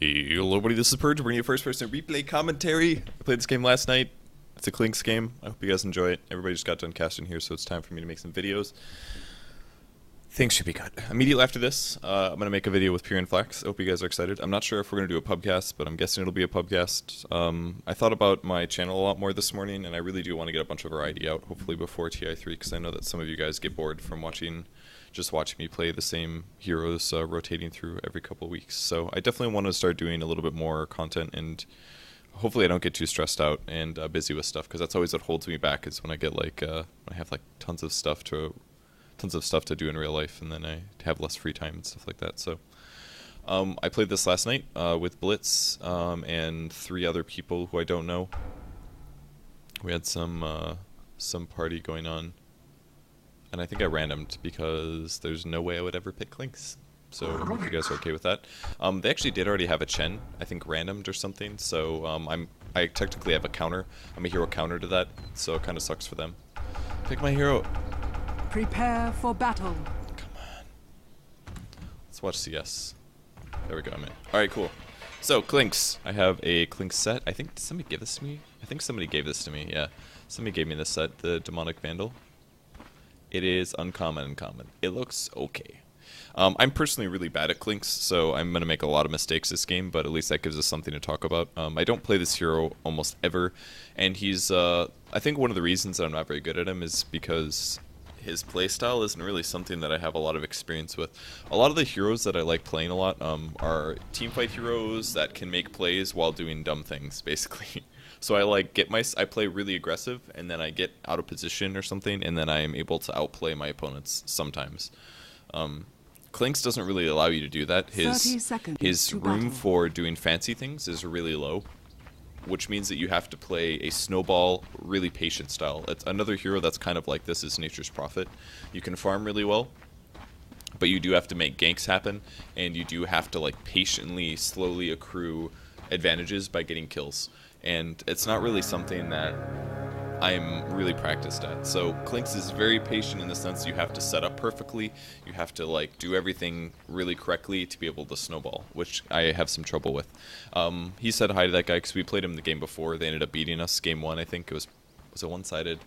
Hello everybody, this is Purge, bringing you a first-person replay commentary. I played this game last night. It's a Clinkz game. I hope you guys enjoy it. Everybody just got done casting here, so it's time for me to make some videos. Things should be good. Immediately after this, I'm going to make a video with Pure and Flax. I hope you guys are excited. I'm not sure if we're going to do a pubcast, but I'm guessing it'll be a pubcast. I thought about my channel a lot more this morning, and I really do want to get a bunch of variety out, hopefully before TI3, because I know that some of you guys get bored from just watching me play the same heroes rotating through every couple of weeks. So I definitely want to start doing a little bit more content, and hopefully I don't get too stressed out and busy with stuff, because that's always what holds me back, is when I get like when I have like tons of stuff to do in real life, and then I have less free time and stuff like that. So I played this last night with Blitz and 3 other people who I don't know. We had some party going on, and I think I randomed because there's no way I would ever pick Clinkz. So I hope you guys are okay with that. They actually did already have a Chen, I think randomed or something, so I technically have a counter. I'm a hero counter to that, so it kind of sucks for them. Pick my hero. Prepare for battle. Come on. Let's watch CS. There we go, I'm in. Alright, cool. So, Clinkz. I have a Clinkz set. I think, did somebody give this to me? I think somebody gave this to me, yeah. Somebody gave me this set, the Demonic Vandal. It is uncommon. It looks okay. I'm personally really bad at Clinkz, so I'm going to make a lot of mistakes this game, but at least that gives us something to talk about. I don't play this hero almost ever, and he's, I think one of the reasons that I'm not very good at him is because his playstyle isn't really something that I have a lot of experience with. A lot of the heroes that I like playing a lot are teamfight heroes that can make plays while doing dumb things, basically. So I play really aggressive, and then I get out of position or something, and then I am able to outplay my opponents sometimes. Clinkz doesn't really allow you to do that. His room for doing fancy things is really low, which means that you have to play a snowball, really patient style. It's another hero that's kind of like this is Nature's Prophet. You can farm really well, but you do have to make ganks happen, and you do have to like patiently, slowly accrue advantages by getting kills. And it's not really something that I'm really practiced at. So Clinkz is very patient in the sense you have to set up perfectly, you have to like do everything really correctly to be able to snowball, which I have some trouble with. He said hi to that guy because we played him the game before. They ended up beating us game 1, I think. Was it one-sided?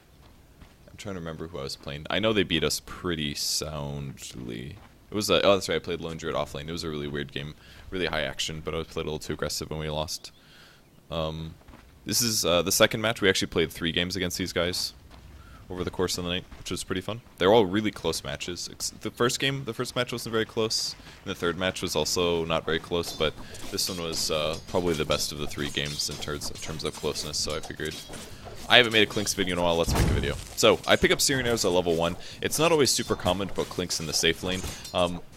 I'm trying to remember who I was playing. I know they beat us pretty soundly. It was oh, that's right, I played Lone Druid offlane. It was a really weird game, really high action, but I played a little too aggressive and we lost. This is the second match. We actually played 3 games against these guys over the course of the night, which was pretty fun. They're all really close matches. The first match wasn't very close, and the third match was also not very close, but this one was probably the best of the 3 games in terms of closeness, so I figured I haven't made a Clinkz video in a while, let's make a video. So, I pick up Siren Arrows at level 1. It's not always super common to put Clinkz in the safe lane.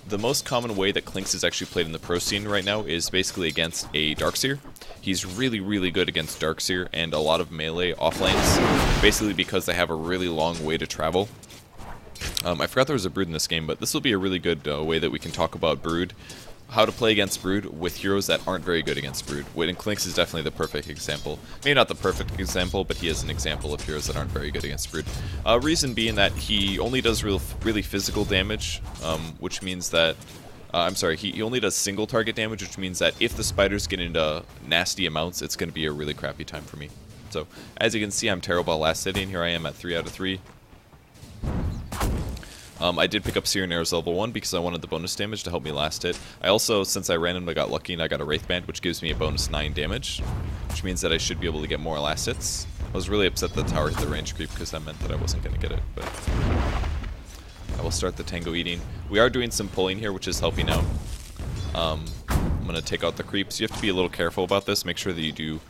The most common way that Clinkz is actually played in the pro scene right now is basically against a Darkseer. He's really, really good against Darkseer and a lot of melee offlanes, basically because they have a really long way to travel. I forgot there was a Brood in this game, but this will be a really good way that we can talk about Brood. How to play against Brood with heroes that aren't very good against Brood. And Clinkz is definitely the perfect example. Maybe not the perfect example, but he is an example of heroes that aren't very good against Brood. Reason being that he only does really physical damage, which means that he only does single target damage, which means that if the spiders get into nasty amounts, it's going to be a really crappy time for me. So, as you can see, I'm terrible at last hitting. Here I am at 3 out of 3. I did pick up Siren Arrows level 1 because I wanted the bonus damage to help me last hit. I also, since I randomly got lucky and I got a Wraith Band, which gives me a bonus 9 damage, which means that I should be able to get more last hits. I was really upset that the tower hit the range creep because that meant that I wasn't going to get it, but I will start the Tango Eating. We are doing some pulling here, which is helping out. I'm going to take out the creeps. You have to be a little careful about this. Make sure that you do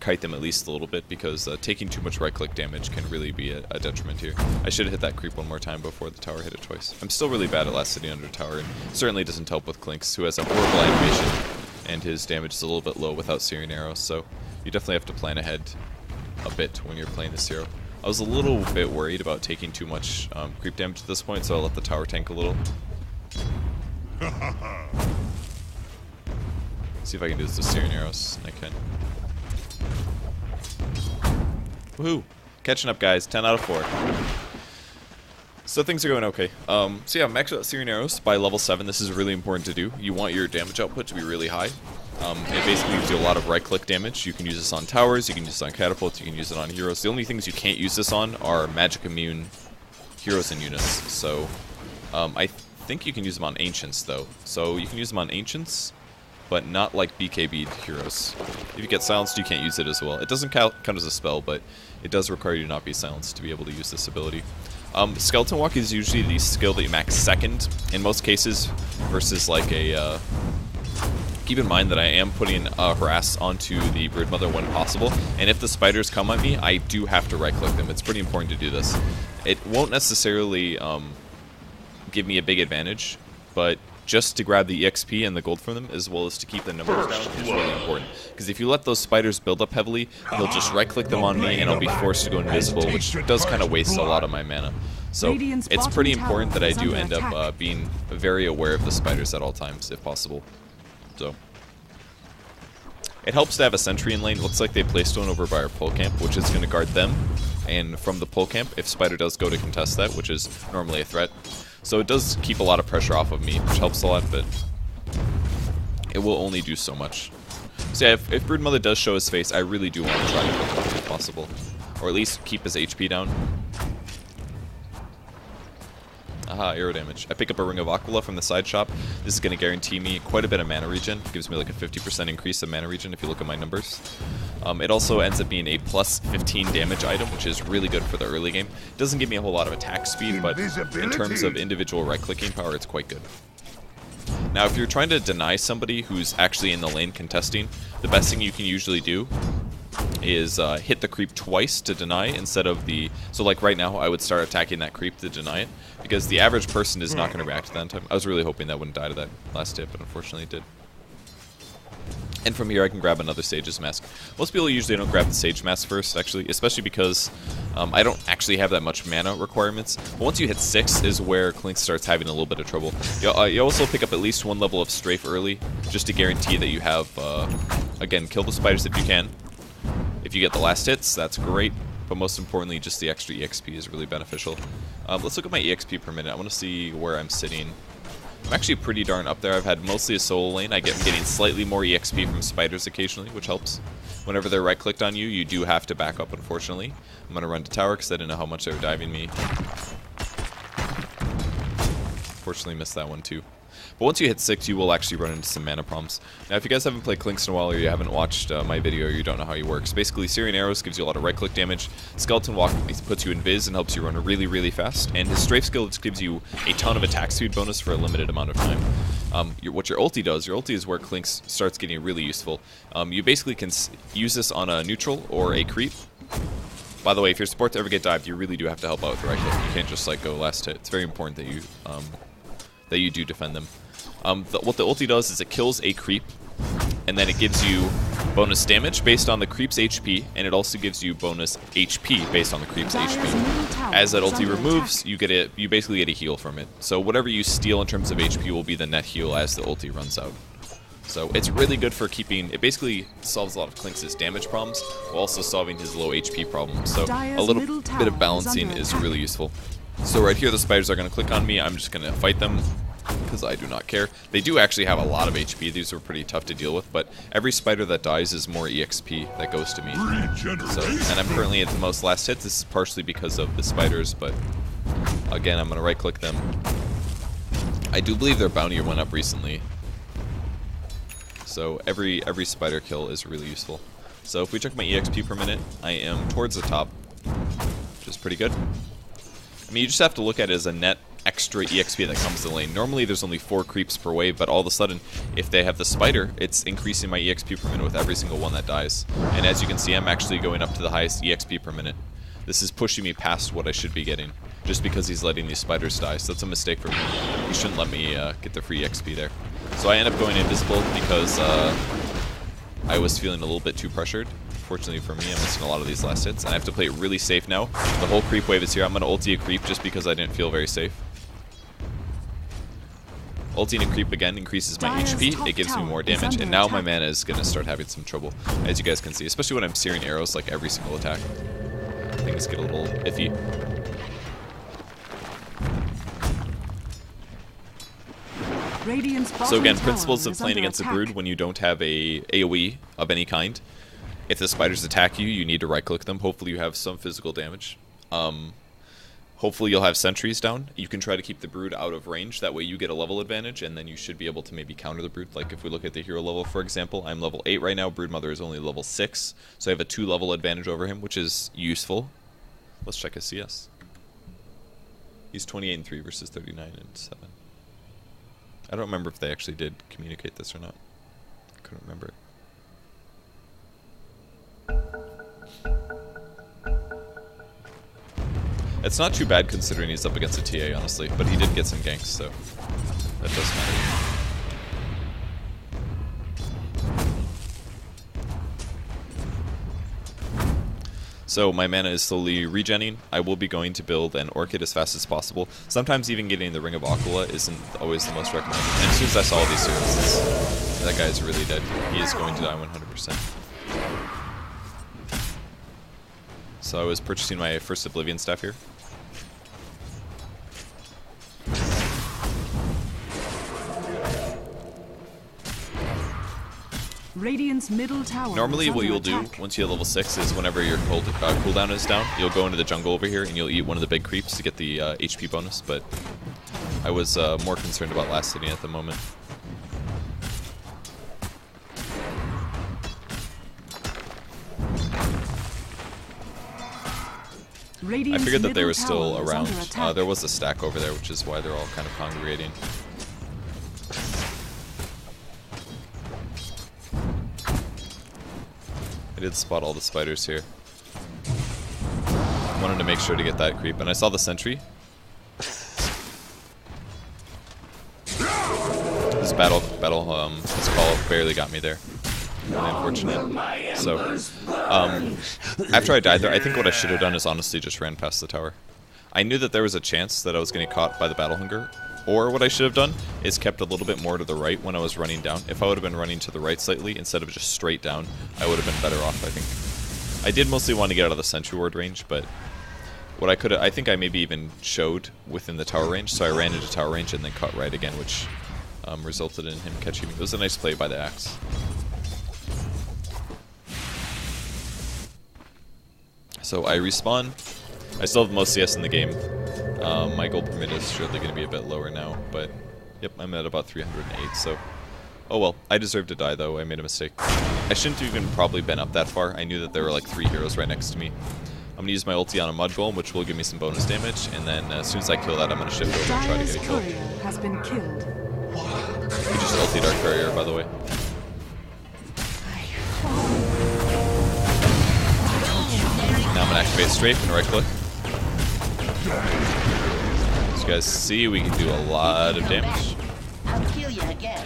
kite them at least a little bit, because taking too much right-click damage can really be a detriment here. I should have hit that creep one more time before the tower hit it twice. I'm still really bad at last hitting under tower, and certainly doesn't help with Clinkz, who has a horrible animation, and his damage is a little bit low without Siren Arrows, so you definitely have to plan ahead a bit when you're playing this hero. I was a little bit worried about taking too much creep damage at this point, so I let the tower tank a little. See if I can do this with Siren Arrows. I can. Woohoo! Catching up, guys. 10 out of 4. So things are going okay. So yeah, max out Siren Arrows by level 7. This is really important to do. You want your damage output to be really high. It basically gives you a lot of right-click damage. You can use this on towers, you can use this on catapults, you can use it on heroes. The only things you can't use this on are magic immune heroes and units. So I think you can use them on ancients though. So you can use them on ancients, but not like BKB heroes. If you get silenced, you can't use it as well. It doesn't count as a spell, but it does require you to not be silenced to be able to use this ability. Skeleton Walk is usually the skill that you max second in most cases, versus like a... Keep in mind that I am putting Harass onto the Broodmother when possible, and if the spiders come at me, I do have to right-click them. It's pretty important to do this. It won't necessarily give me a big advantage, but just to grab the EXP and the gold from them, as well as to keep the numbers down, is really important. Because if you let those spiders build up heavily, he'll just right-click them on me, and I'll be forced to go invisible, which does kind of waste a lot of my mana. So it's pretty important that I do end up being very aware of the spiders at all times, if possible. So it helps to have a sentry in lane. It looks like they placed one over by our pole camp, which is going to guard them. And from the pole camp, if spider does go to contest that, which is normally a threat. So it does keep a lot of pressure off of me, which helps a lot, but it will only do so much. So yeah, if Broodmother does show his face, I really do want to try to kill him if possible. Or at least keep his HP down. Aha, arrow damage. I pick up a Ring of Aquila from the side shop. This is going to guarantee me quite a bit of mana regen. It gives me like a 50% increase of mana regen if you look at my numbers. It also ends up being a plus 15 damage item, which is really good for the early game. It doesn't give me a whole lot of attack speed, but in terms of individual right-clicking power, it's quite good. Now, if you're trying to deny somebody who's actually in the lane contesting, the best thing you can usually do is hit the creep twice to deny instead of the... So like right now, I would start attacking that creep to deny it, because the average person is not going to react to that in time. I was really hoping that wouldn't die to that last hit, but unfortunately it did. And from here I can grab another Sage's Mask. Most people usually don't grab the Sage Mask first, actually, especially because I don't actually have that much mana requirements. But once you hit 6 is where Clinkz starts having a little bit of trouble. You also pick up at least 1 level of Strafe early, just to guarantee that you have, again, kill the spiders if you can. If you get the last hits, that's great, but most importantly, just the extra EXP is really beneficial. Let's look at my EXP per minute. I want to see where I'm sitting. I'm actually pretty darn up there. I've had mostly a solo lane. I'm getting slightly more EXP from spiders occasionally, which helps. Whenever they're right-clicked on you, you do have to back up, unfortunately. I'm going to run to tower because I didn't know how much they were diving me. Unfortunately, missed that one too. But once you hit 6, you will actually run into some mana problems. Now, if you guys haven't played Clinkz in a while, or you haven't watched my video, or you don't know how he works, basically, Syrian Arrows gives you a lot of right-click damage. Skeleton Walk puts you in Viz and helps you run really, really fast. And his Strafe skill just gives you a ton of attack speed bonus for a limited amount of time. What your ulti does, your ulti is where Clinkz starts getting really useful. You basically can use this on a neutral or a creep. By the way, if your supports ever get dived, you really do have to help out with the right-click. You can't just like go last hit. It's very important that you do defend them. What the ulti does is it kills a creep, and then it gives you bonus damage based on the creep's HP, and it also gives you bonus HP based on the creep's HP. As that ulti removes, you basically get a heal from it. So whatever you steal in terms of HP will be the net heal as the ulti runs out. So it's really good for keeping... It basically solves a lot of Clinkz's damage problems, while also solving his low HP problems. So a little bit of balancing is really useful. So right here, the spiders are going to click on me. I'm just going to fight them, because I do not care. They do actually have a lot of HP. These are pretty tough to deal with, but every spider that dies is more EXP that goes to me. So, and I'm currently at the most last hits. This is partially because of the spiders, but again, I'm going to right-click them. I do believe their bounty went up recently, so every spider kill is really useful. So if we check my EXP per minute, I am towards the top, which is pretty good. I mean, you just have to look at it as a net extra EXP that comes to the lane. Normally there's only 4 creeps per wave, but all of a sudden, if they have the spider, it's increasing my EXP per minute with every single one that dies. And as you can see, I'm actually going up to the highest EXP per minute. This is pushing me past what I should be getting, just because he's letting these spiders die, so that's a mistake for me. He shouldn't let me get the free EXP there. So I end up going invisible because I was feeling a little bit too pressured. Fortunately for me, I'm missing a lot of these last hits, and I have to play it really safe now. The whole creep wave is here. I'm going to ulti a creep just because I didn't feel very safe. Ulting a creep again increases my HP, it gives me more damage, and now my mana is going to start having some trouble, as you guys can see, especially when I'm Syrian Arrows like every single attack. Things get a little iffy. Radiant's bottom So again, tower principles of is playing under against a attack. brood when you don't have a AoE of any kind. If the spiders attack you, you need to right-click them. Hopefully you have some physical damage. Hopefully you'll have sentries down. You can try to keep the brood out of range. That way you get a level advantage, and then you should be able to maybe counter the brood. Like if we look at the hero level, for example, I'm level 8 right now. Broodmother is only level 6. So I have a 2-level advantage over him, which is useful. Let's check his CS. He's 28 and 3 versus 39 and 7. I don't remember if they actually did communicate this or not. I couldn't remember. It's not too bad considering he's up against a TA, honestly, but he did get some ganks, so that does matter. So my mana is slowly regenning. I will be going to build an Orchid as fast as possible. Sometimes even getting the Ring of Aquila isn't always the most recommended. And as soon as I saw all these heroes, that guy is really dead. He is going to die 100%. So I was purchasing my first Oblivion staff here. Radiant's middle tower. Normally is what under you'll do attack. once you hit level 6 is whenever your cooldown is down, you'll go into the jungle over here and you'll eat one of the big creeps to get the HP bonus, but I was more concerned about last hitting at the moment. I Radiant's figured that they middle were still tower is around. under attack. There was a stack over there, which is why they're all kind of congregating. I did spot all the spiders here. Wanted to make sure to get that creep, and I saw the sentry. This battle this call barely got me there. Really unfortunate. So, after I died there, I think what I should have done is honestly just ran past the tower. I knew that there was a chance that I was getting caught by the battle hunger, or what I should have done is kept a little bit more to the right when I was running down. If I would have been running to the right slightly instead of just straight down, I would have been better off, I think. I did mostly want to get out of the sentry ward range, but what I think I maybe even showed within the tower range, so I ran into tower range and then cut right again, which resulted in him catching me. It was a nice play by the axe. So I respawn. I still have the most CS in the game. My gold per minute is surely going to be a bit lower now, but yep, I'm at about 308, so oh well. I deserve to die though, I made a mistake. I shouldn't have even probably been up that far. I knew that there were like 3 heroes right next to me. I'm going to use my ulti on a mud golem, which will give me some bonus damage, and then as soon as I kill that, I'm going to shift over and try to Dire's get a kill. courier has been killed. He just ultied our courier, by the way. Now I'm going to activate Strafe and right click. As you guys see, we can do a lot of damage. I'll kill you again.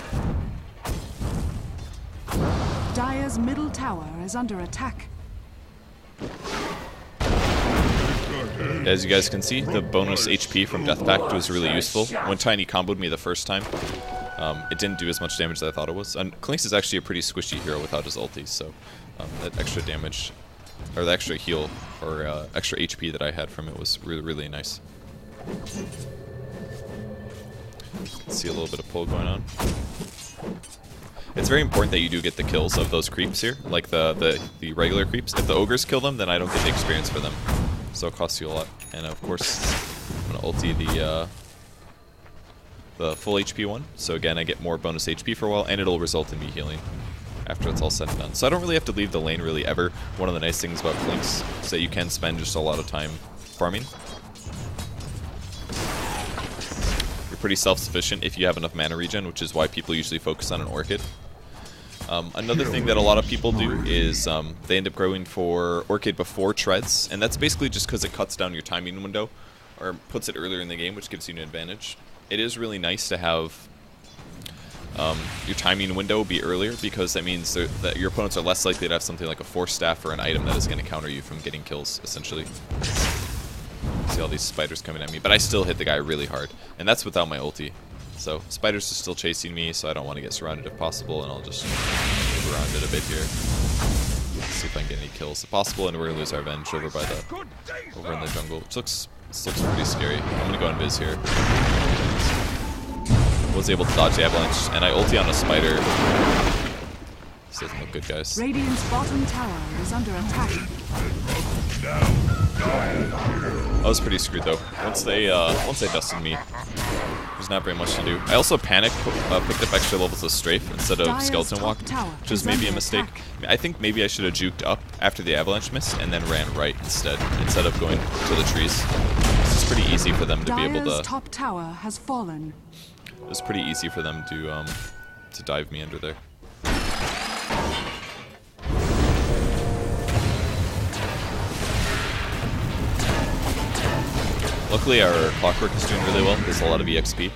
Dire's middle tower is under attack. As you guys can see, the bonus HP from Death Pact was really useful. When Tiny comboed me the first time, it didn't do as much damage as I thought it was. And Clinkz is actually a pretty squishy hero without his ulti, so that extra damage, or the extra heal, or extra HP that I had from it was really, really nice. See a little bit of pull going on. It's very important that you do get the kills of those creeps here, like the regular creeps. If the ogres kill them, then I don't get the experience for them. So it costs you a lot. And of course, I'm going to ulti the full HP one. So again, I get more bonus HP for a while, and it'll result in me healing after it's all said and done. So I don't really have to leave the lane really ever. One of the nice things about Clinkz is that you can spend just a lot of time farming. You're pretty self-sufficient if you have enough mana regen, which is why people usually focus on an Orchid. Another thing that a lot of people do is they end up going for Orchid before Treads, and that's basically just because it cuts down your timing window, or puts it earlier in the game, which gives you an advantage. It is really nice to have your timing window be earlier, because that means that your opponents are less likely to have something like a Force Staff or an item that is going to counter you from getting kills, essentially. See all these spiders coming at me, but I still hit the guy really hard, and that's without my ulti. So spiders are still chasing me, so I don't want to get surrounded if possible, and I'll just move around it a bit here. See if I can get any kills if possible, and we're gonna lose our Venge over in the jungle, which looks pretty scary. I'm gonna go on Biz here. was able to dodge the avalanche, and I ulti on a spider. This doesn't look good, guys. Radiant's bottom tower is under attack. I was pretty screwed though. Once they dusted me, there's not very much to do. I also picked up extra levels of strafe instead of skeleton walk, which is maybe a mistake. I think maybe I should have juked up after the avalanche missed and then ran right instead of going to the trees. It's pretty easy for them to be able to. Top tower has fallen. It was pretty easy for them to dive me under there. Luckily, our clockwork is doing really well. There's a lot of EXP.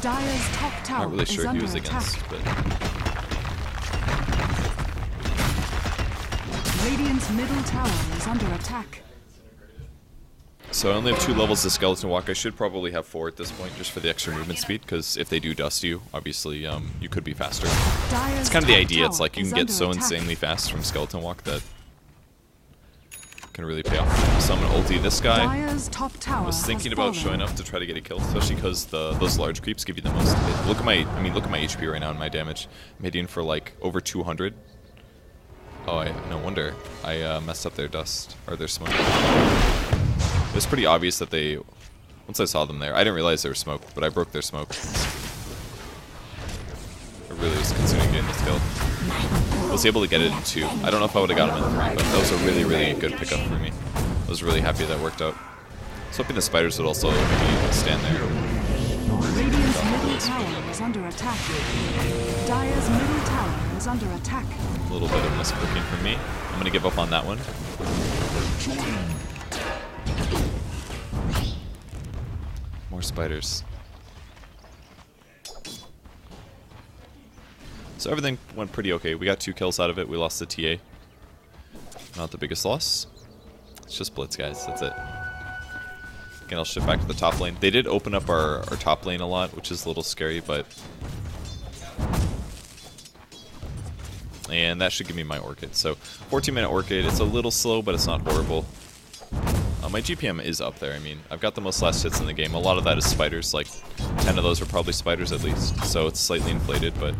Dire's top tower Not really sure who he was against, but Radiant's middle tower is under attack. so I only have 2 levels of skeleton walk. I should probably have 4 at this point, just for the extra movement speed. Because if they do dust you, obviously you could be faster. It's kind of the idea. It's like you can get so insanely fast from skeleton walk that can really pay off. So I'm gonna ulti this guy. I was thinking about showing up to try to get a kill, especially because those large creeps give you the most hit. Look at my HP right now and my damage. I'm hitting for like over 200. Oh, no wonder I messed up their dust or their smoke. It was pretty obvious that they. Once I saw them there, I didn't realize they were smoke, but I broke their smoke. I really was considering getting this kill. I was able to get it in 2. I don't know if I would have got him in 3, but that was a really, really good pickup for me. I was really happy that worked out. I was hoping the spiders would also maybe stand there. Radiant's middle tower is under attack. Dire's middle tower is under attack. A little bit of misclicking for me. I'm gonna give up on that one. More spiders. So everything went pretty okay. We got 2 kills out of it. We lost the TA. Not the biggest loss. It's just blitz, guys. That's it. Again, I'll shift back to the top lane. They did open up our top lane a lot, which is a little scary, but... And that should give me my Orchid. So, 14-minute Orchid. It's a little slow, but it's not horrible. My GPM is up there. I mean, I've got the most last hits in the game. A lot of that is spiders. Like, 10 of those are probably spiders at least. So it's slightly inflated, but...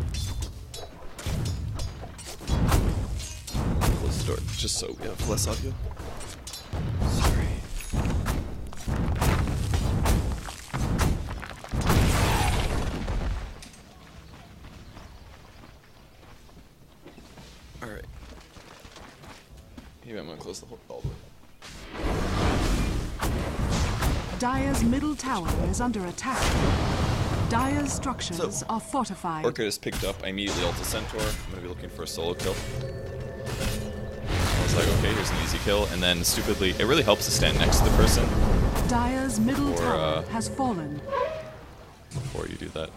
Close the door, just so we have less audio. Sorry. Alright. Maybe I'm gonna close the whole all the way. Dire's middle tower is under attack. Dire's structures are fortified. Orchid is picked up. I immediately ult a Centaur. I'm gonna be looking for a solo kill. I was like, okay, here's an easy kill, and then stupidly, it really helps to stand next to the person. Dire's middle tower has fallen. Before you do that,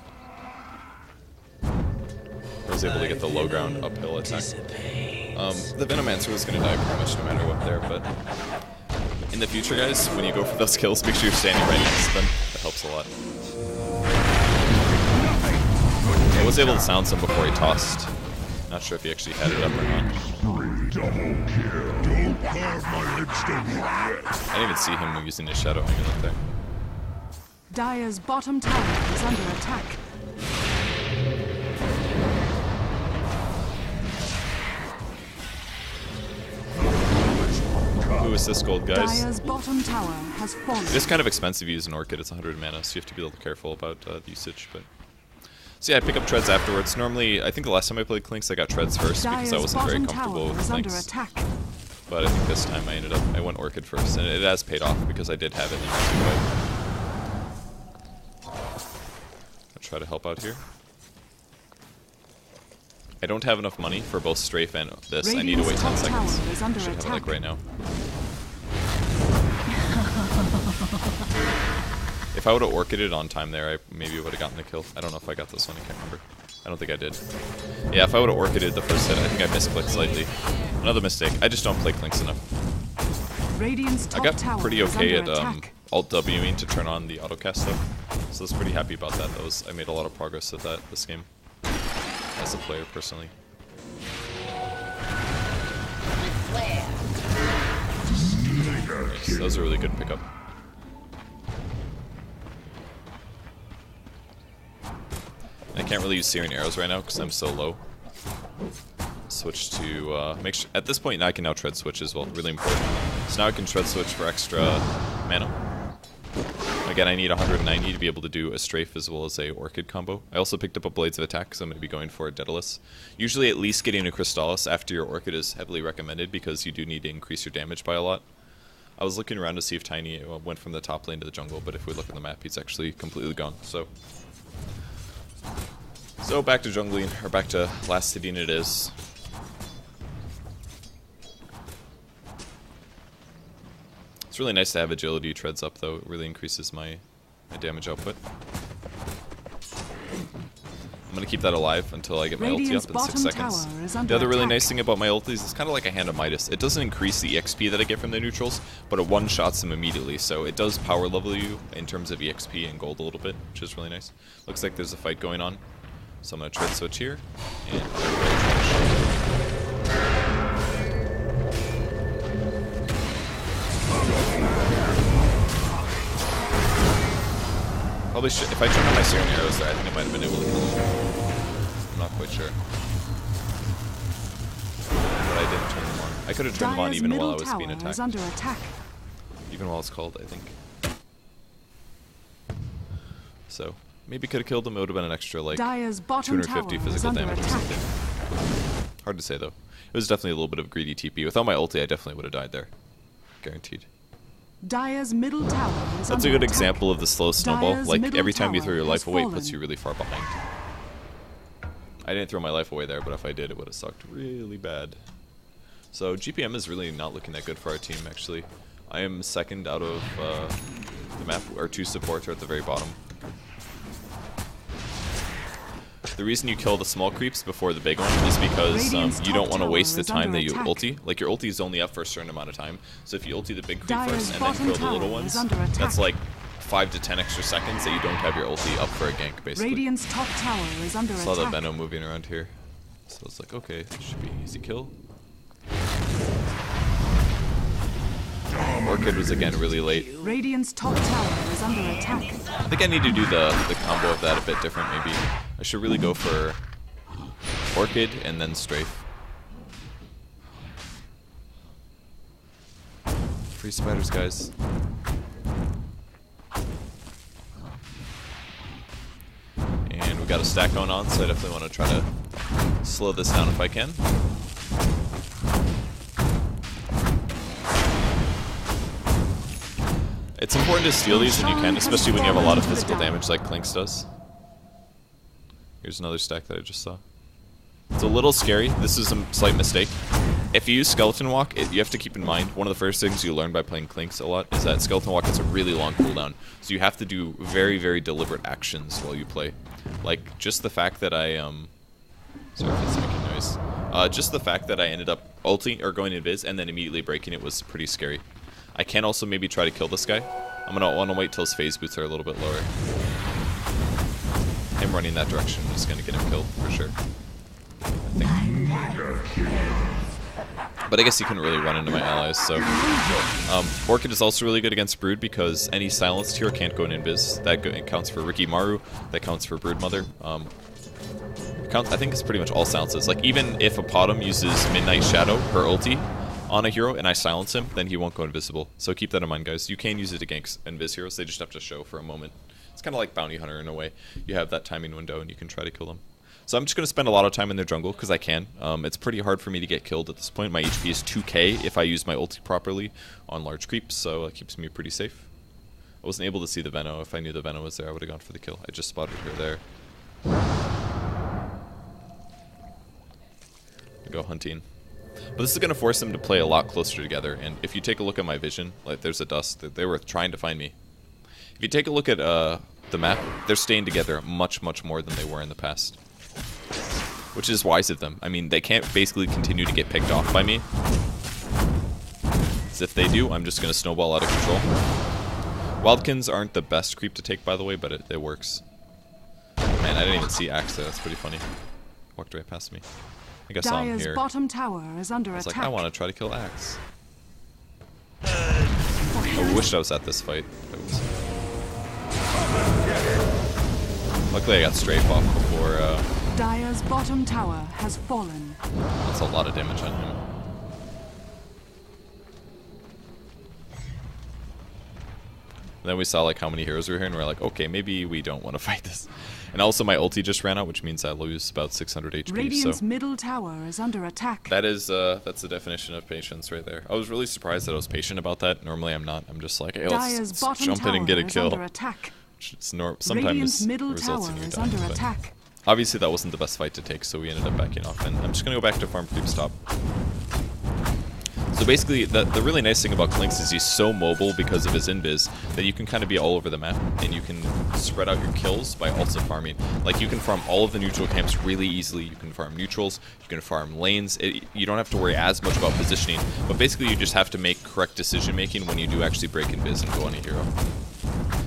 I was able to get the low ground uphill attack. The Venomancer was gonna die pretty much no matter what there, but in the future, guys, when you go for those kills, make sure you're standing right next to them. That helps a lot. I was able to silence him before he tossed. Not sure if he actually had it up or not. I didn't even see him using his shadow amulet there. Dire's bottom tower is under attack. Who is this gold, guys? Dire's bottom tower has fallen. It is kind of expensive to use an Orchid. It's 100 mana, so you have to be a little careful about the usage. But so yeah, I pick up treads afterwards. Normally, I think the last time I played Clinkz, I got treads first because I wasn't very comfortable with Clinkz. But I think this time I went Orchid first, and it has paid off because I did have it in my fight. I'll try to help out here. I don't have enough money for both strafe and this. I need to wait 10 seconds. I should have it like right now. If I would have Orchided on time there, I maybe would have gotten the kill. I don't know if I got this one, I can't remember. I don't think I did. Yeah, if I would have Orchided the first hit, I think I misclicked slightly. Another mistake. I just don't play Clinkz enough. I got pretty okay at alt-Wing to turn on the autocast though. So I was pretty happy about that. I made a lot of progress with that this game. As a player, personally. Nice. That was a really good pickup. I can't really use Searing Arrows right now because I'm so low. Switch to make sure at this point now I can now tread switch as well, really important. So now I can tread switch for extra mana. Again, I need 190 to be able to do a strafe as well as a orchid combo. I also picked up a Blades of Attack, so I'm going to be going for a Daedalus. Usually at least getting a Crystallis after your orchid is heavily recommended because you do need to increase your damage by a lot. I was looking around to see if Tiny went from the top lane to the jungle, but if we look at the map, he's actually completely gone. So back to jungling, or back to last hitting it is. It's really nice to have agility treads up though, it really increases my damage output. I'm gonna keep that alive until I get my ulti up in 6 seconds. The other really nice thing about my ulti is it's kind of like a Hand of Midas. It doesn't increase the EXP that I get from the neutrals, but it one-shots them immediately, so it does power level you in terms of EXP and gold a little bit, which is really nice. Looks like there's a fight going on, so I'm gonna tread switch here, and probably should, if I turned on my Searing Arrows there, I think I might have been able to kill him. I'm not quite sure. But I didn't turn them on. I could have turned them on even while I was being attacked. Even while it's called, I think. So, maybe could have killed him, it would have been an extra, like, 250 physical damage or something. Hard to say, though. It was definitely a little bit of greedy TP. Without my ulti, I definitely would have died there. Guaranteed. Dire's middle tower is That's a good example of the slow snowball. Like, every time you throw your life away, it puts you really far behind. I didn't throw my life away there, but if I did, it would have sucked really bad. So, GPM is really not looking that good for our team, actually. I am second out of the map. Our 2 supports are at the very bottom. The reason you kill the small creeps before the big one is because you don't want to waste the time that you ulti. Like, your ulti is only up for a certain amount of time. So if you ulti the big creep first and then kill the little ones, that's like 5 to 10 extra seconds that you don't have your ulti up for a gank, basically. Radiant's top tower is under attack. Saw the Venom moving around here. So it's like, okay, this should be an easy kill. Orchid was again really late. Radiant's top tower is under attack. I think I need to do the combo of that a bit different, maybe. I should really go for Orchid and then Strafe. Free spiders, guys. And we got a stack going on, so I definitely want to try to slow this down if I can. It's important to steal these when you can, especially when you have a lot of physical damage like Clinkz does. Here's another stack that I just saw. It's a little scary. This is a slight mistake. If you use Skeleton Walk, you have to keep in mind, one of the first things you learn by playing Clinkz a lot is that Skeleton Walk has a really long cooldown. So you have to do very, very deliberate actions while you play. Like, just the fact that I, sorry if it's making noise. Just the fact that I ended up ulting, or going invis, and then immediately breaking it was pretty scary. I can also maybe try to kill this guy. I'm gonna want to wait till his phase boots are a little bit lower. Him running that direction is gonna get him killed for sure. I think. But I guess he couldn't really run into my allies, so... Orchid is also really good against Brood because any silenced hero can't go in invis. That counts for Ricky Maru, that counts for Broodmother. I think it's pretty much all silences. Like, even if a Potom uses Midnight Shadow, her ulti, on a hero and I silence him, then he won't go invisible. So keep that in mind, guys. You can use it to gank invis heroes, they just have to show for a moment. It's kind of like Bounty Hunter in a way. You have that timing window and you can try to kill them. So I'm just going to spend a lot of time in their jungle because I can. It's pretty hard for me to get killed at this point. My HP is 2k if I use my ulti properly on large creeps, so it keeps me pretty safe. I wasn't able to see the Veno. If I knew the Veno was there, I would have gone for the kill. I just spotted her there. Go hunting. But this is going to force them to play a lot closer together, and if you take a look at my vision, like there's a dust, they were trying to find me. If you take a look at the map, they're staying together much, much more than they were in the past. Which is wise of them. I mean, they can't basically continue to get picked off by me. Because if they do, I'm just going to snowball out of control. Wildkins aren't the best creep to take, by the way, but it works. Man, I didn't even see Axe there, that's pretty funny. Walked right past me. I think I saw him here. Bottom tower is under I was attack. like, I want to try to kill Axe. I wished I was at this fight. Luckily I got strafe off before Dire's bottom tower has fallen. That's a lot of damage on him. And then we saw like how many heroes were here, and we're like, okay, maybe we don't want to fight this. And also my ulti just ran out, which means I lose about 600 HP. Radiant's so middle tower is under attack. that is that's the definition of patience right there. I was really surprised that I was patient about that. Normally I'm not. I'm just like, hey, let's jump in and get a kill. Under attack. Sometimes Radiant's middle results tower in you is dying, under but attack. obviously that wasn't the best fight to take, so we ended up backing off. And I'm just gonna go back to farm creeps top. So basically, the really nice thing about Clinkz is he's so mobile because of his invis that you can kind of be all over the map, and you can spread out your kills by also farming. Like, you can farm all of the neutral camps really easily. You can farm neutrals, you can farm lanes. You don't have to worry as much about positioning, but basically you just have to make correct decision making when you do actually break invis and go on a hero.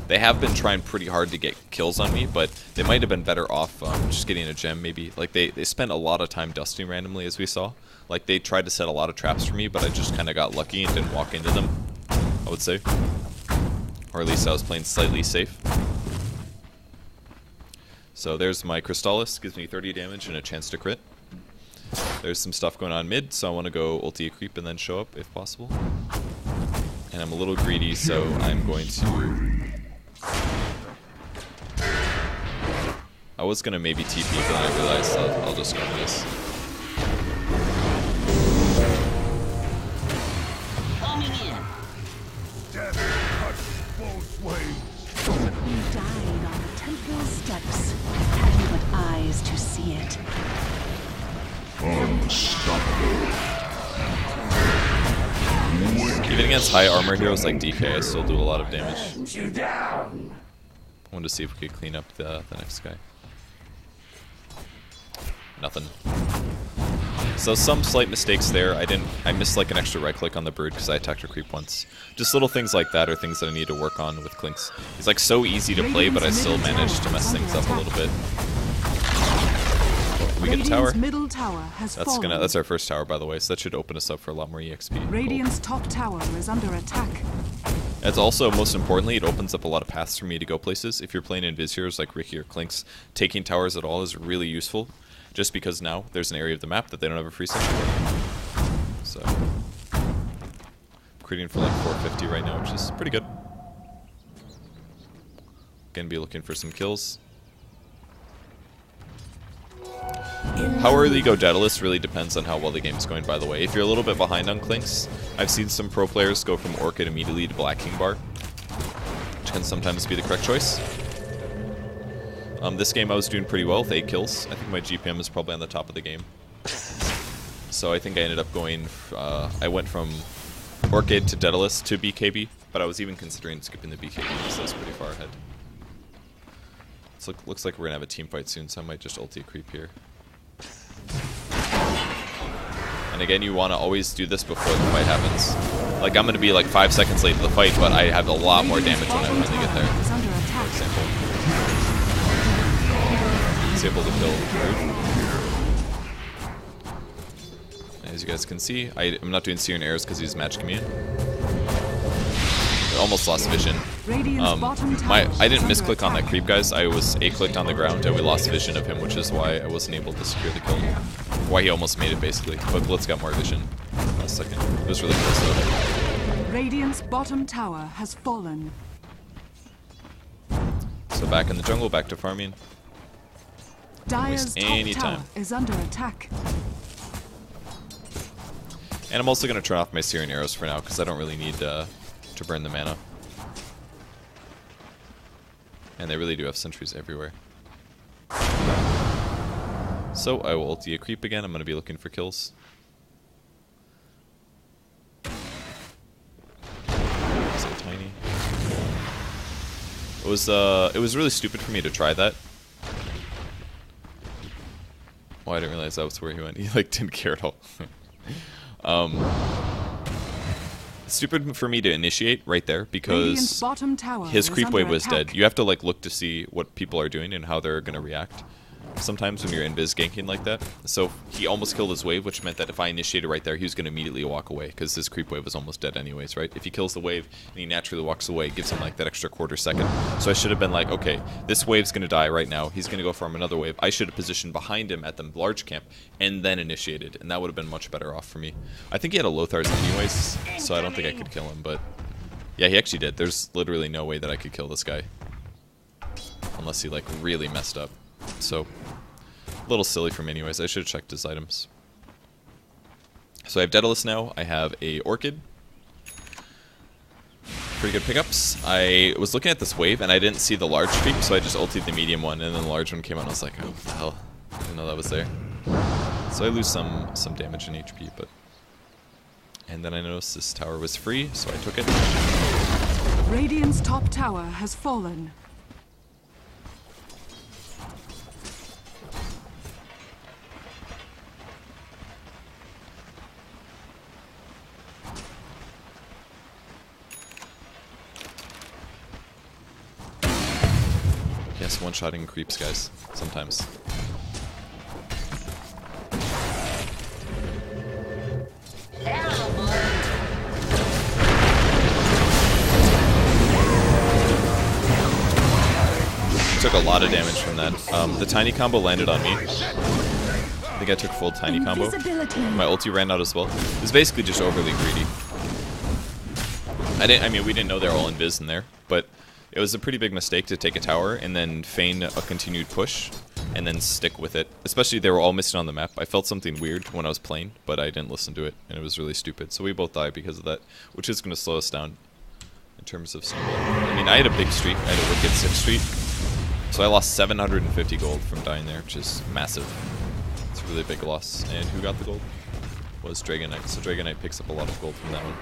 They have been trying pretty hard to get kills on me, but they might have been better off just getting a gem, maybe. Like, they spent a lot of time dusting randomly, as we saw. Like, they tried to set a lot of traps for me, but I just kind of got lucky and didn't walk into them, I would say. Or at least I was playing slightly safe. So there's my Crystallis, gives me 30 damage and a chance to crit. There's some stuff going on mid, so I want to go ulti a creep and then show up, if possible. And I'm a little greedy, so I'm going to... I was going to maybe TP, but then I realized I'll just go with this. Coming in. Death cuts both ways. You died on the temple steps. Had you but eyes to see it. Even against high armor heroes like DK, I still do a lot of damage. I wanted to see if we could clean up the next guy. Nothing. So some slight mistakes there. I missed like an extra right click on the bird because I attacked a creep once. Just little things like that are things that I need to work on with Clinkz. He's like so easy to play, but I still managed to mess things up a little bit. We get a tower. Middle tower has fallen. That's our first tower, by the way, so that should open us up for a lot more EXP. Radiant's top tower is under attack. It's also, most importantly, it opens up a lot of paths for me to go places. If you're playing invis heroes like Ricky or Clinkz, taking towers at all is really useful. Just because now there's an area of the map that they don't have a free sentry for. So, I'm creating for like 450 right now, which is pretty good. Gonna be looking for some kills. How early you go Daedalus really depends on how well the game's going, by the way. If you're a little bit behind on Clinkz, I've seen some pro players go from Orchid immediately to Black King Bar, which can sometimes be the correct choice. This game I was doing pretty well with 8 kills. I think my GPM is probably on the top of the game. So I think I ended up going, I went from Orchid to Daedalus to BKB, but I was even considering skipping the BKB because I was pretty far ahead. So looks like we're going to have a team fight soon, so I might just ulti a creep here. And again, you want to always do this before the fight happens. Like, I'm going to be like 5 seconds late to the fight, but I have a lot more damage when I finally get there. For example. He's able to kill Purge. As you guys can see, I'm not doing Searing Arrows because he's match commune. I almost lost vision. I didn't misclick on that creep, guys. I was A-clicked on the ground and we lost vision of him, which is why I wasn't able to secure the kill. Why he almost made it, basically. But Blitz got more vision last second. It was really close, though. Radiant's bottom tower has fallen. So back in the jungle, back to farming. Dire's top tower is under attack. And I'm also going to turn off my Searing Arrows for now, because I don't really need to burn the mana. And they really do have sentries everywhere. So I will ulti a creep again. I'm going to be looking for kills. So tiny. It was really stupid for me to try that. Oh, I didn't realize that was where he went. He like didn't care at all. Stupid for me to initiate right there because his creep wave was dead. You have to like look to see what people are doing and how they're gonna react. sometimes when you're invis ganking like that. So he almost killed his wave, which meant that if I initiated right there, he was going to immediately walk away because his creep wave was almost dead anyways, right? If he kills the wave and he naturally walks away, it gives him like that extra quarter second. So I should have been like, okay, this wave's going to die right now. He's going to go farm another wave. I should have positioned behind him at the large camp and then initiated, and that would have been much better off for me. I think he had a Lothar's anyways, so I don't think I could kill him, but yeah, he actually did. There's literally no way that I could kill this guy unless he like really messed up. So a little silly for me anyways. I should have checked his items. So I have Daedalus now. I have a Orchid. Pretty good pickups. I was looking at this wave and I didn't see the large creep, so I just ultied the medium one, and then the large one came out and I was like, oh, what the hell? I didn't know that was there. So I lose some damage in HP, but... And then I noticed this tower was free, so I took it. Radiant's top tower has fallen. Yes, one-shotting creeps, guys. Sometimes. Took a lot of damage from that. The tiny combo landed on me. I think I took full tiny combo. My ulti ran out as well. It was basically just overly greedy. I mean, we didn't know they were all invis in there, but it was a pretty big mistake to take a tower and then feign a continued push and then stick with it. Especially they were all missing on the map. I felt something weird when I was playing, but I didn't listen to it, and it was really stupid. So we both died because of that, which is going to slow us down in terms of snowball. I mean, I had a big streak. I had a wicked 6th streak. So I lost 750 gold from dying there, which is massive. It's a really big loss. And who got the gold? Was Dragon Knight. So Dragon Knight picks up a lot of gold from that one.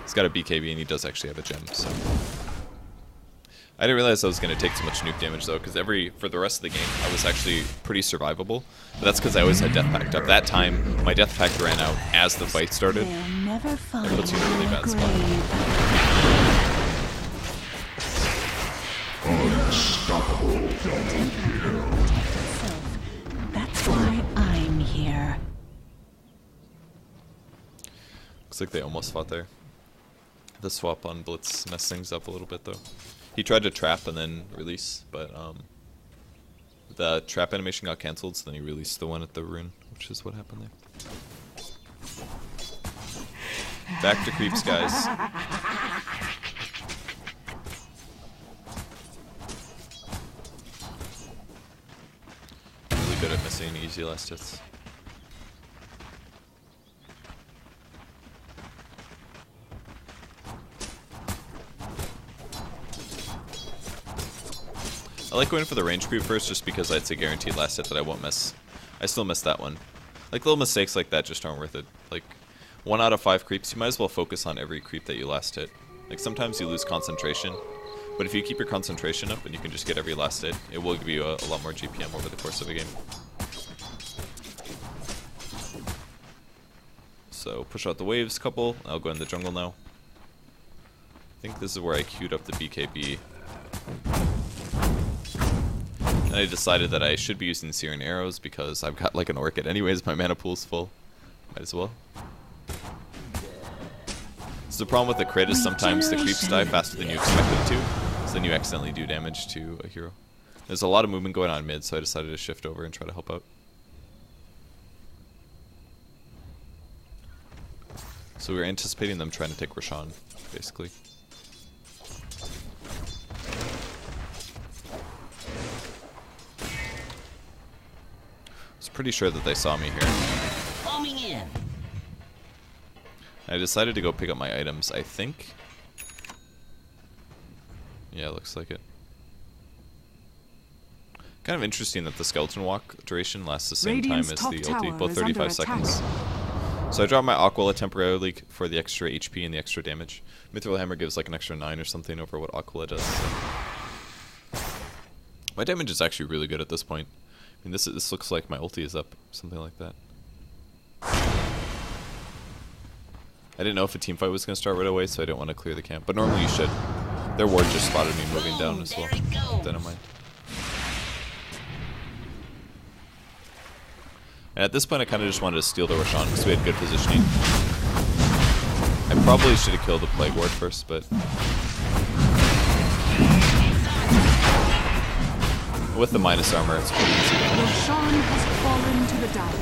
He's got a BKB and he does actually have a gem, so... I didn't realize I was going to take so much nuke damage though, because for the rest of the game, I was actually pretty survivable. But that's because I always had death packed up. That time, my death pack ran out as the fight started. It puts you in a really bad spot. Unstoppable. That's why I'm here. Looks like they almost fought there. The swap on Blitz messed things up a little bit though. He tried to trap and then release, but the trap animation got cancelled, so then he released the one at the rune, which is what happened there. Back to creeps, guys. Really good at missing easy last hits. I like going for the range creep first just because it's a guaranteed last hit that I won't miss. I still missed that one. Like, little mistakes like that just aren't worth it. Like, 1 out of 5 creeps, you might as well focus on every creep that you last hit. Like, sometimes you lose concentration, but if you keep your concentration up and you can just get every last hit, it will give you a lot more GPM over the course of a game. So, push out the waves couple. I'll go in the jungle now. I think this is where I queued up the BKB. And I decided that I should be using Searing Arrows because I've got like an Orchid anyways, my mana pool's full. Might as well. So the problem with the crit is sometimes the creeps die faster than you expect them to, so then you accidentally do damage to a hero. There's a lot of movement going on mid, so I decided to shift over and try to help out. So we were anticipating them trying to take Roshan, basically. Pretty sure that they saw me here. Foaming in. I decided to go pick up my items, I think. Yeah, looks like it. Kind of interesting that the skeleton walk duration lasts the same time as the ulti, both 35 seconds. So I dropped my Aquila temporarily for the extra HP and the extra damage. Mithril Hammer gives like an extra 9 or something over what Aquila does. So. My damage is actually really good at this point. I mean, this looks like my ulti is up, something like that. I didn't know if a team fight was going to start right away, so I didn't want to clear the camp. But normally you should. Their ward just spotted me moving down as well. Then I mind. And at this point I kind of just wanted to steal the Roshan because we had good positioning. I probably should have killed the Plague Ward first, but... with the minus armor, it's pretty easy damage. Roshan has fallen to the Dire.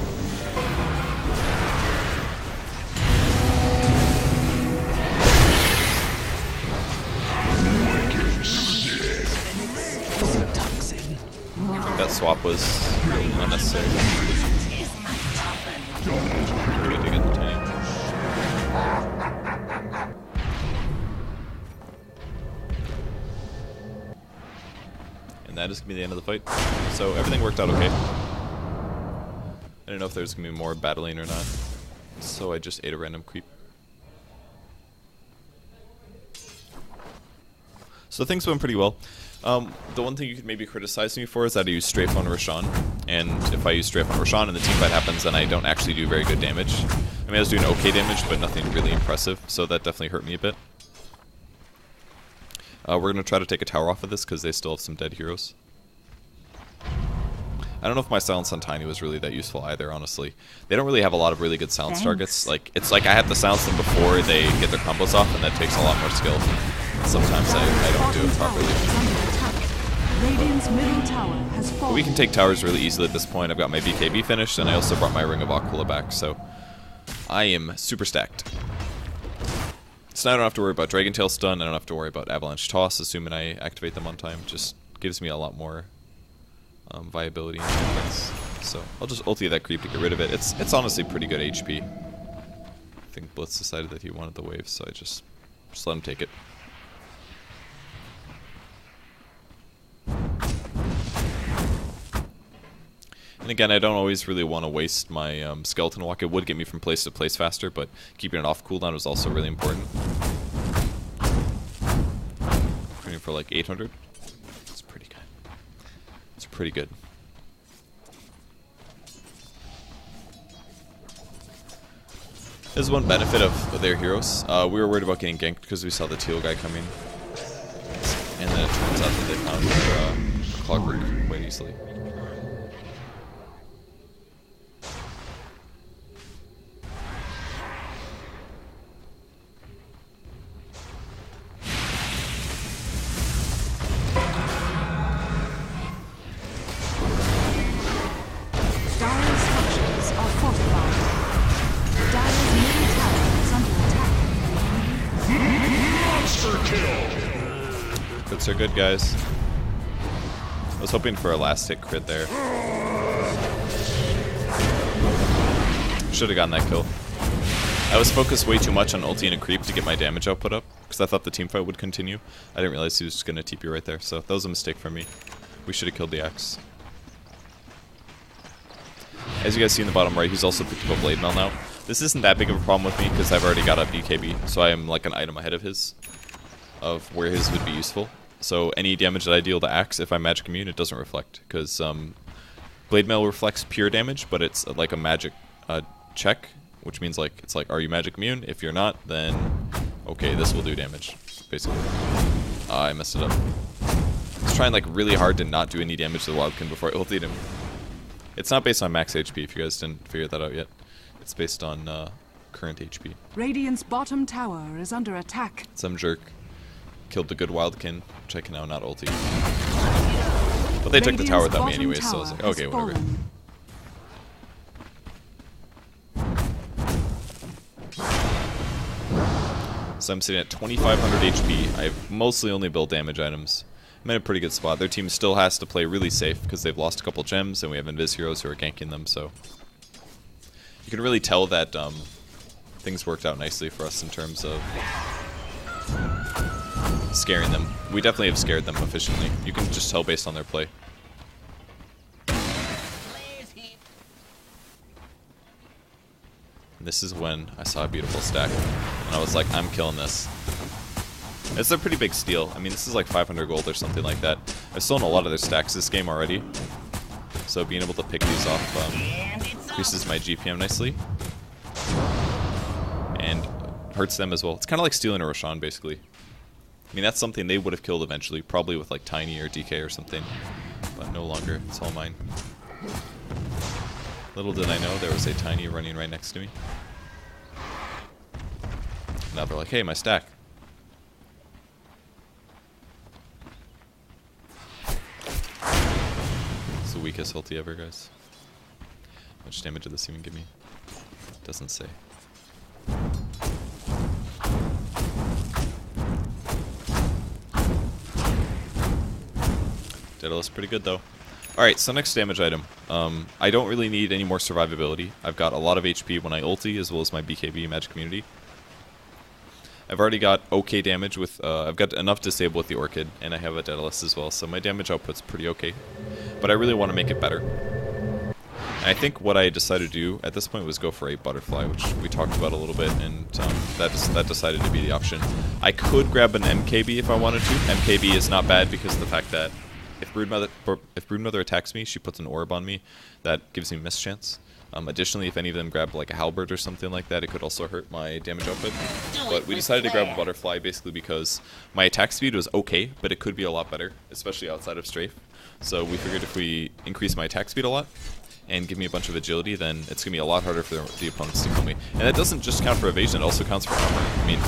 That swap was unnecessary. Pretty good to get the tank. And that is going to be the end of the fight. So everything worked out okay. I didn't know if there was going to be more battling or not. So I just ate a random creep. So things went pretty well. The one thing you could maybe criticize me for is that I use strafe on Roshan, and if I use strafe on Roshan and the team fight happens, then I don't actually do very good damage. I mean, I was doing okay damage, but nothing really impressive, so that definitely hurt me a bit. We're going to try to take a tower off of this, because they still have some dead heroes. I don't know if my silence on Tiny was really that useful either, honestly. They don't really have a lot of really good silence targets. Like, it's like I have to silence them before they get their combos off, and that takes a lot more skill. Sometimes I don't do it properly. Radiant's middle tower has fallen. But we can take towers really easily at this point. I've got my BKB finished, and I also brought my Ring of Aquila back, so I am super stacked. So now I don't have to worry about Dragon Tail stun, I don't have to worry about Avalanche Toss, assuming I activate them on time. Just gives me a lot more viability in defense. So I'll just ulti that creep to get rid of it. It's honestly pretty good HP. I think Blitz decided that he wanted the wave, so I just let him take it. And again, I don't always really want to waste my skeleton walk. It would get me from place to place faster, but keeping it off cooldown was also really important. Shooting for like 800. It's pretty good. It's pretty good. This is one benefit of their heroes. We were worried about getting ganked because we saw the teal guy coming. And then it turns out that they found their clockwork quite easily. Crits are good, guys. I was hoping for a last hit crit there. Should have gotten that kill. I was focused way too much on ulti and a creep to get my damage output up, because I thought the team fight would continue. I didn't realize he was just going to TP right there, so that was a mistake from me. We should have killed the axe. As you guys see in the bottom right, he's also picked up a blade mail now. This isn't that big of a problem with me, because I've already got a BKB, so I am like an item ahead of his, of where his would be useful. So any damage that I deal to axe, if I'm magic immune, it doesn't reflect, because blade mail reflects pure damage, but it's like a magic check, which means like it's like, are you magic immune? If you're not, then okay, this will do damage, basically. I messed it up. I was trying like really hard to not do any damage to the Wildkin before I ultied him. It's not based on max HP, if you guys didn't figure that out yet. It's based on current HP. Radiant's bottom tower is under attack. Some jerk killed the good Wildkin, which I can now not ulti. But they took the tower without me anyway, so I was like, okay, whatever. So I'm sitting at 2500 HP. I've mostly only built damage items. I'm in a pretty good spot. Their team still has to play really safe because they've lost a couple gems and we have invis heroes who are ganking them, so you can really tell that things worked out nicely for us in terms of scaring them. We definitely have scared them efficiently. You can just tell based on their play. And this is when I saw a beautiful stack, and I was like, I'm killing this. It's a pretty big steal. I mean, this is like 500 gold or something like that. I've stolen a lot of their stacks this game already, so being able to pick these off increases my GPM nicely, and hurts them as well. It's kind of like stealing a Roshan, basically. I mean, that's something they would have killed eventually, probably with like Tiny or DK or something, but no longer. It's all mine. Little did I know there was a tiny running right next to me. Now they're like, hey, my stack. It's the weakest ulti ever, guys. How much damage did this even give me? Doesn't say. Daedalus pretty good though. Alright, so next damage item. I don't really need any more survivability. I've got a lot of HP when I ulti, as well as my BKB magic community. I've already got okay damage with, I've got enough disable with the Orchid, and I have a Daedalus as well, so my damage output's pretty okay. But I really want to make it better. And I think what I decided to do at this point was go for a Butterfly, which we talked about a little bit, and that decided to be the option. I could grab an MKB if I wanted to. MKB is not bad because of the fact that if Broodmother attacks me, she puts an orb on me. That gives me mischance. Additionally, if any of them grab like a halberd or something like that, it could also hurt my damage output. But we decided to grab a Butterfly basically because my attack speed was okay, but it could be a lot better, especially outside of strafe. So we figured if we increase my attack speed a lot and give me a bunch of agility, then it's going to be a lot harder for the opponents to kill me. And that doesn't just count for evasion, it also counts for armor. I mean,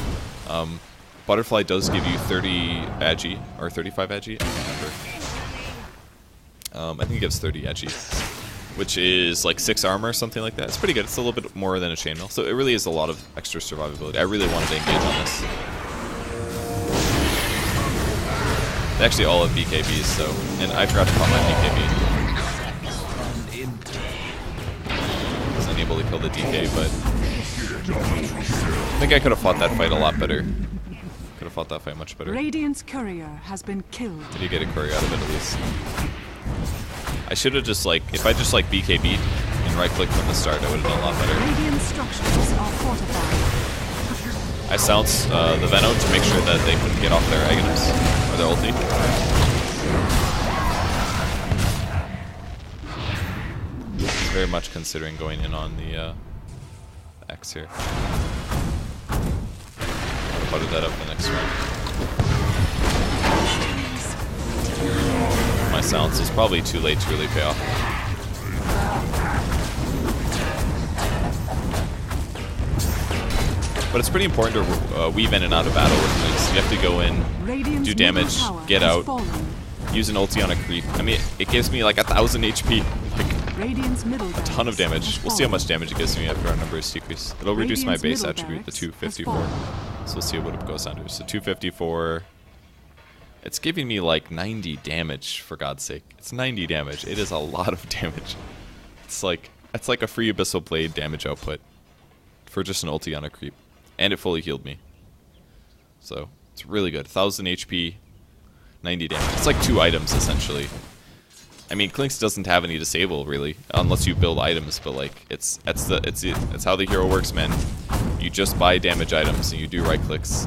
Butterfly does give you 30 agi, or 35 agi, I don't remember. I think it gives 30 agi, which is like 6 armor or something like that. It's pretty good. It's a little bit more than a chainmail, so it really is a lot of extra survivability. I really wanted to engage on this. They actually all have BKBs, so, and I forgot to pop my BKB. Was unable to kill the DK, but I think I could have fought that fight a lot better. Could have fought that fight much better. Radiant's courier has been killed. Did you get a courier out of it at least? I should have just like, if I just like BKB'd and right clicked from the start, I would have done a lot better. Radiant structures are fortified. I silenced the Venom to make sure that they couldn't get off their Aghanis, or their ulti. Very much considering going in on the X here. I'll butter that up the next round. My silence is probably too late to really pay off. But it's pretty important to weave in and out of battle with Clinkz. You have to go in, do damage, get out, use an ulti on a creep. I mean, it gives me like 1,000 HP, like a ton of damage. We'll see how much damage it gives me after our numbers decrease. It'll reduce my base attribute, the 254. So we'll see what it goes under. So 254. It's giving me like 90 damage, for God's sake. It's 90 damage. It is a lot of damage. It's like a free Abyssal Blade damage output for just an ulti on a creep. And it fully healed me. So, it's really good. 1,000 HP, 90 damage. It's like 2 items, essentially. I mean, Clinkz doesn't have any disable, really, unless you build items, but like, it's how the hero works, man. You just buy damage items, and you do right clicks.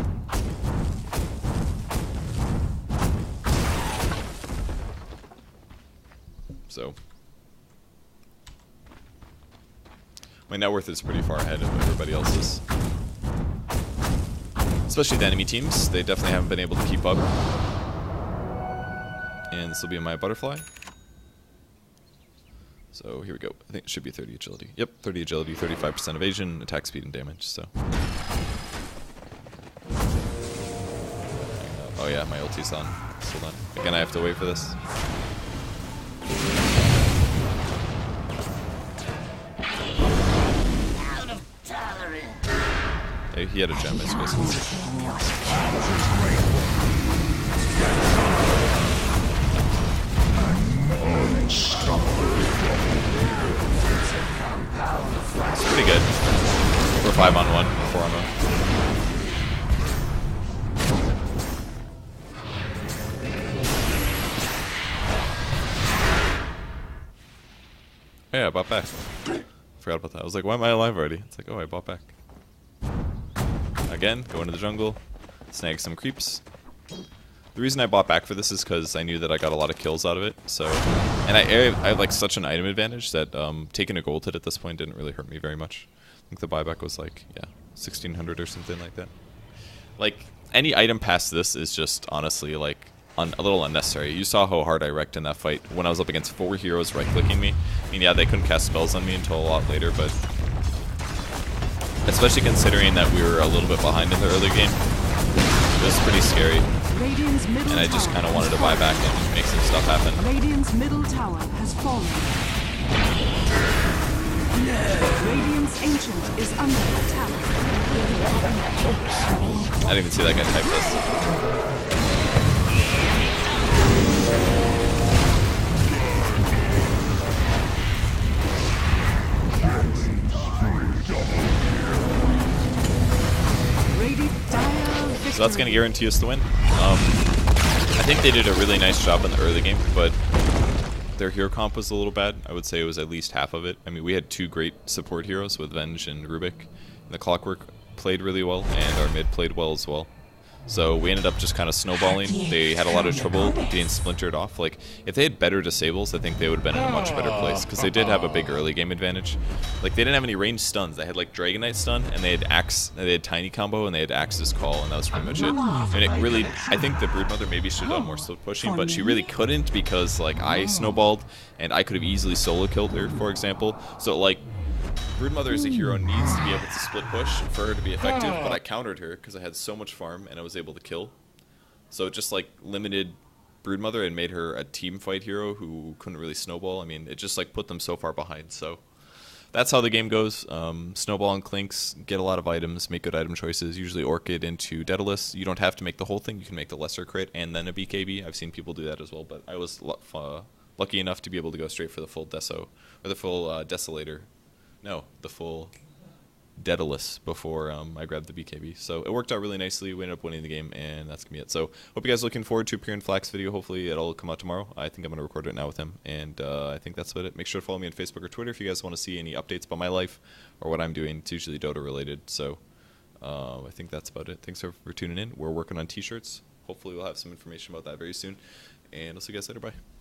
So, my net worth is pretty far ahead of everybody else's. Especially the enemy teams, they definitely haven't been able to keep up. And this will be my Butterfly. So here we go. I think it should be 30 agility. Yep, 30 agility, 35% evasion, attack speed, and damage. So. Oh yeah, my ulti's on. Hold on. Again, I have to wait for this. He had a gem, as you guys can see. It's pretty good. We're 5-on-1, 4 ammo. Oh yeah, I bought back. Forgot about that. I was like, why am I alive already? It's like, oh, I bought back. Again, go into the jungle, snag some creeps. The reason I bought back for this is because I knew that I got a lot of kills out of it. So, and I have like such an item advantage that taking a gold hit at this point didn't really hurt me very much. I think the buyback was like, yeah, 1,600 or something like that. Like, any item past this is just honestly like a little unnecessary. You saw how hard I wrecked in that fight when I was up against 4 heroes right-clicking me. I mean, yeah, they couldn't cast spells on me until a lot later, but especially considering that we were a little bit behind in the early game, it was pretty scary. And I just kind of wanted to buy back and make some stuff happen. Radiant's middle tower has fallen. Radiant's ancient is under attack. I didn't even see that guy type this. So that's going to guarantee us the win. I think they did a really nice job in the early game, but their hero comp was a little bad. I would say it was at least half of it. I mean, we had 2 great support heroes with Venge and Rubik. And the Clockwork played really well, and our mid played well as well. So we ended up just kind of snowballing. They had a lot of trouble getting splintered off. Like, if they had better disables, I think they would have been in a much better place, because they did have a big early game advantage. Like, they didn't have any ranged stuns. They had like Dragon Knight stun, and they had Tiny combo, and they had Axe's Call, and that was pretty much it. And it really, I think the Broodmother maybe should have done more slow pushing, but she really couldn't, because like I snowballed, and I could have easily solo killed her, for example. So like, Broodmother as a hero needs to be able to split push for her to be effective, but I countered her because I had so much farm and I was able to kill. So it just like limited Broodmother and made her a team fight hero who couldn't really snowball. I mean, it just like put them so far behind. So that's how the game goes. Snowball and Clinkz get a lot of items, make good item choices, usually Orchid into Daedalus. You don't have to make the whole thing. You can make the lesser crit and then a BKB. I've seen people do that as well, but I was lucky enough to be able to go straight for the full Deso, or the full Desolator. No, the full Daedalus before I grabbed the BKB. So it worked out really nicely. We ended up winning the game, and that's going to be it. So hope you guys are looking forward to Piran Flack's video. Hopefully it'll come out tomorrow. I think I'm going to record it now with him, and I think that's about it. Make sure to follow me on Facebook or Twitter if you guys want to see any updates about my life or what I'm doing. It's usually Dota related. So I think that's about it. Thanks for tuning in. We're working on t-shirts. Hopefully we'll have some information about that very soon. And I'll see you guys later. Bye.